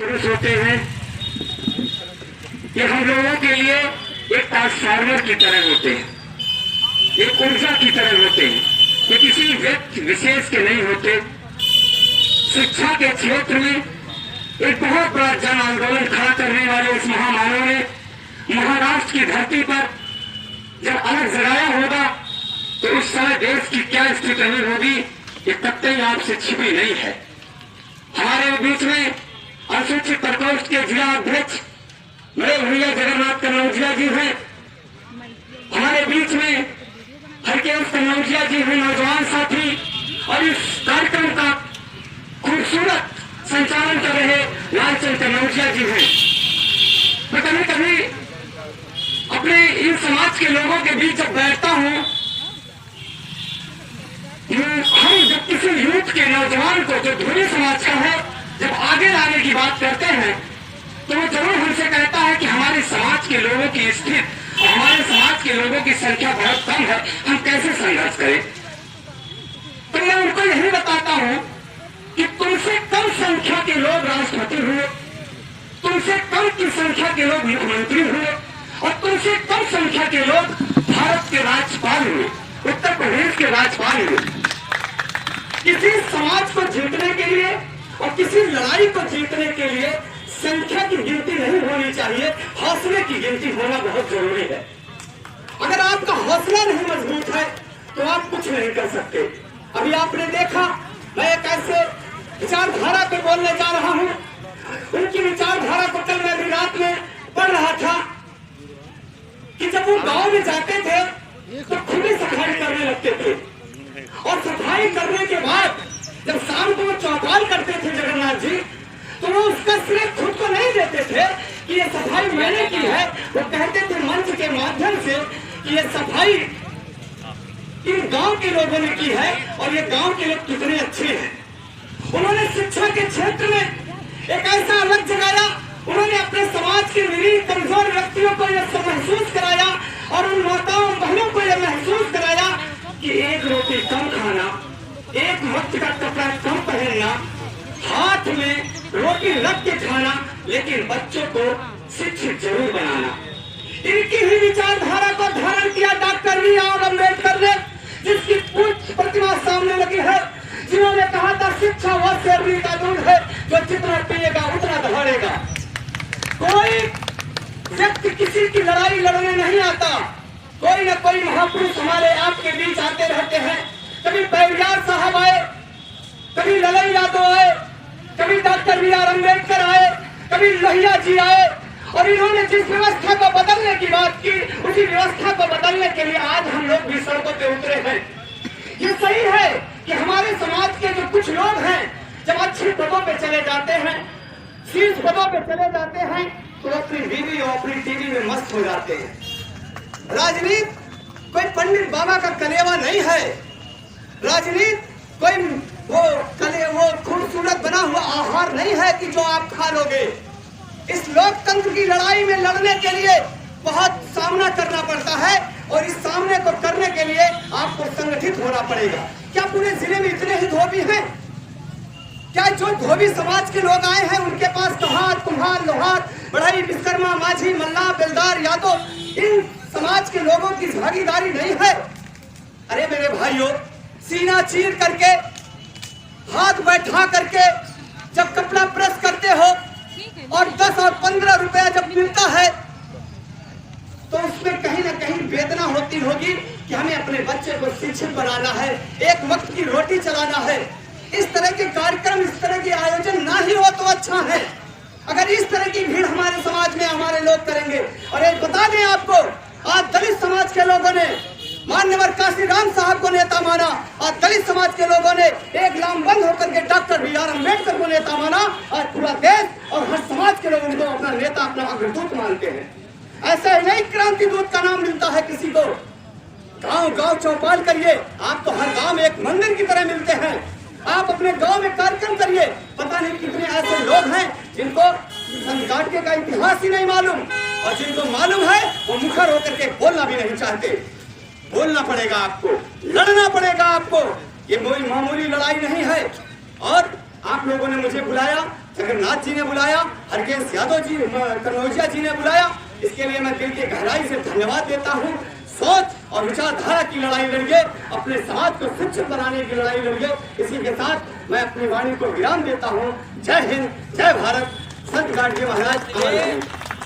पुरुष होते हैं ये हम लोगों के लिए एक ट्रांसफार्मर की तरह होते हैं, एक ऊर्जा की तरह होते हैं। ये किसी व्यक्ति विशेष के नहीं होते। शिक्षा के क्षेत्र में एक बहुत बड़ा जन आंदोलन खड़ा करने वाले इस महामानव ने महाराष्ट्र की धरती पर जब अलग जगाया होगा तो उस समय देश की क्या स्थिति नहीं होगी ये कतई आपसे छिपी नहीं है। हमारे बीच में अनुसूचित प्रकोष्ठ के जिला अध्यक्ष बड़े भैया जगन्नाथ कन्नौजिया जी हैं। हमारे बीच में हरकेश कन्नौजिया जी हैं, नौजवान साथी, और इस कार्यक्रम का खूबसूरत संचालन कर रहे लालचंद कन्नौजिया जी हैं। मैं कभी कभी अपने इन समाज के लोगों के बीच जब बैठता हूं, हम जब किसी यूथ के नौजवान को जो धोनी समाज का है जब आगे लाने की बात करते हैं तो वो जरूर हमसे कहता है कि हमारे समाज के लोगों की स्थिति और हमारे समाज के लोगों की संख्या बहुत कम है, हम कैसे संघर्ष करें। तो मैं उनको यही बताता हूं कि तुमसे कम संख्या के लोग राष्ट्रपति हुए, तुमसे कम की संख्या के लोग मुख्यमंत्री हुए और तुमसे कम संख्या के लोग भारत के राज्यपाल हुए, उत्तर प्रदेश के राज्यपाल हुए। किसी समाज को जीतने के लिए और किसी लड़ाई को जीतने के लिए संख्या की गिनती नहीं होनी चाहिए, हौसले की गिनती होना बहुत जरूरी है। अगर आपका हौसला नहीं मजबूत है तो आप कुछ नहीं कर सकते। अभी आपने देखा, मैं एक ऐसे विचारधारा पे बोलने जा रहा हूं, उनकी विचारधारा को कल मैं भी रात में पढ़ रहा था कि जब वो गांव में जाते थे तो खुद ही सफाई करने लगते थे और सफाई करने के बाद जब शाम को वो चौपाल करते थे जगन्नाथ जी, तो वो उसका श्रेय खुद को नहीं देते थे कि ये सफाई मैंने की है। वो कहते थे मंच के माध्यम से कि ये सफाई इन गांव के लोगों ने की है और ये गांव के लोग कितने अच्छे हैं। उन्होंने शिक्षा के क्षेत्र में एक ऐसा अलग जगाया, उन्होंने अपने समाज के निरीह कमजोर व्यक्तियों को यह महसूस कराया और उन माताओं बहनों को यह महसूस कराया कि एक रोटी कम खाना, एक वक्त का कपड़ा कम पहनना, हाथ में रोटी रख के खाना, लेकिन बच्चों को शिक्षित जरूर बनाना। इनकी ही विचारधारा को धारण किया डॉक्टर बी आर अम्बेडकर ने, जिसकी पूर्ण प्रतिमा सामने लगी है, जिन्होंने कहा था शिक्षा वह शेरनी का दूध है जो जितना पिएगा उतना दहाड़ेगा। कोई व्यक्ति किसी की लड़ाई लड़ने नहीं आता, कोई न कोई महापुरुष हमारे आपके बीच आते रहते हैं। कभी पेरियार साहब आए, कभी ललन यादव आए, कभी डॉक्टर बी आर अम्बेडकर आए, कभी लोहिया जी आए, और इन्होंने जिस व्यवस्था को बदलने की बात की उसी व्यवस्था को बदलने के लिए आज हम लोग भी सड़कों पे उतरे हैं। ये सही है कि हमारे समाज के जो कुछ लोग हैं जब अच्छे पदों पे चले जाते हैं, शीर्ष पदों पे चले जाते हैं, तो अपनी बीवी और अपनी टीवी में मस्त हो जाते हैं। राजनीति कोई पंडित बाबा का कलेवा नहीं है, राजनीति कोई वो खूबसूरत बना हुआ आहार नहीं है कि जो आप खा लोगे। इस लोकतंत्र की लड़ाई में लड़ने के लिए बहुत सामना करना पड़ता है और इस सामने को करने के लिए आपको संगठित होना पड़ेगा। क्या पूरे जिले में इतने ही धोबी हैं? क्या जो धोबी समाज के लोग आए हैं उनके पास कहार, कुम्हार, लोहार, बढ़ई, विश्वकर्मा, माझी, मल्ला, बेलदार, यादव, इन समाज के लोगों की भागीदारी नहीं है? अरे मेरे भाइयों, सीना चीर करके, हाथ बैठा करके जब कपड़ा प्रेस करते हो और 10 और 15 रुपया जब मिलता है तो उसमें कहीं ना कहीं वेदना होती होगी कि हमें अपने बच्चे को शिक्षित बनाना है, एक वक्त की रोटी चलाना है। इस तरह के कार्यक्रम, इस तरह के आयोजन ना ही हो तो अच्छा है। अगर इस तरह की भीड़ हमारे समाज में हमारे लोग करेंगे, और एक बता दें आपको, आज दलित समाज के लोगों ने मान्यवर काशीराम साहब को नेता माना और दलित समाज के लोगों ने एक लामबंद होकर के डॉक्टर बी आर अम्बेडकर को नेता माना और पूरा देश और हर समाज के लोग उनको अपना नेता, अपना अग्रदूत मानते हैं। ऐसा ही नहीं क्रांति दूत का नाम मिलता है किसी को। गांव गांव चौपाल करिए, आपको हर गांव में एक मंदिर की तरह मिलते हैं। आप अपने गांव में कार्यक्रम करिए, पता नहीं कितने ऐसे लोग हैं जिनको संगाटके का इतिहास ही नहीं मालूम, और जिनको मालूम है वो मुखर होकर के बोलना भी नहीं चाहते। बोलना पड़ेगा आपको, लड़ना पड़ेगा आपको। ये कोई मामूली लड़ाई नहीं है। और आप लोगों ने मुझे बुलाया, जगन्नाथ जी ने बुलाया, हरकेश यादव जी, कन्नौजिया जी ने बुलाया। इसके लिए मैं दिल की गहराई से धन्यवाद देता हूँ। सोच और विचारधारा की लड़ाई लड़िए, अपने समाज को शिक्षित बनाने की लड़ाई लड़िए। इसी के साथ मैं अपनी वाणी को विराम देता हूँ। जय हिंद, जय भारत। संत गाडगे महाराज।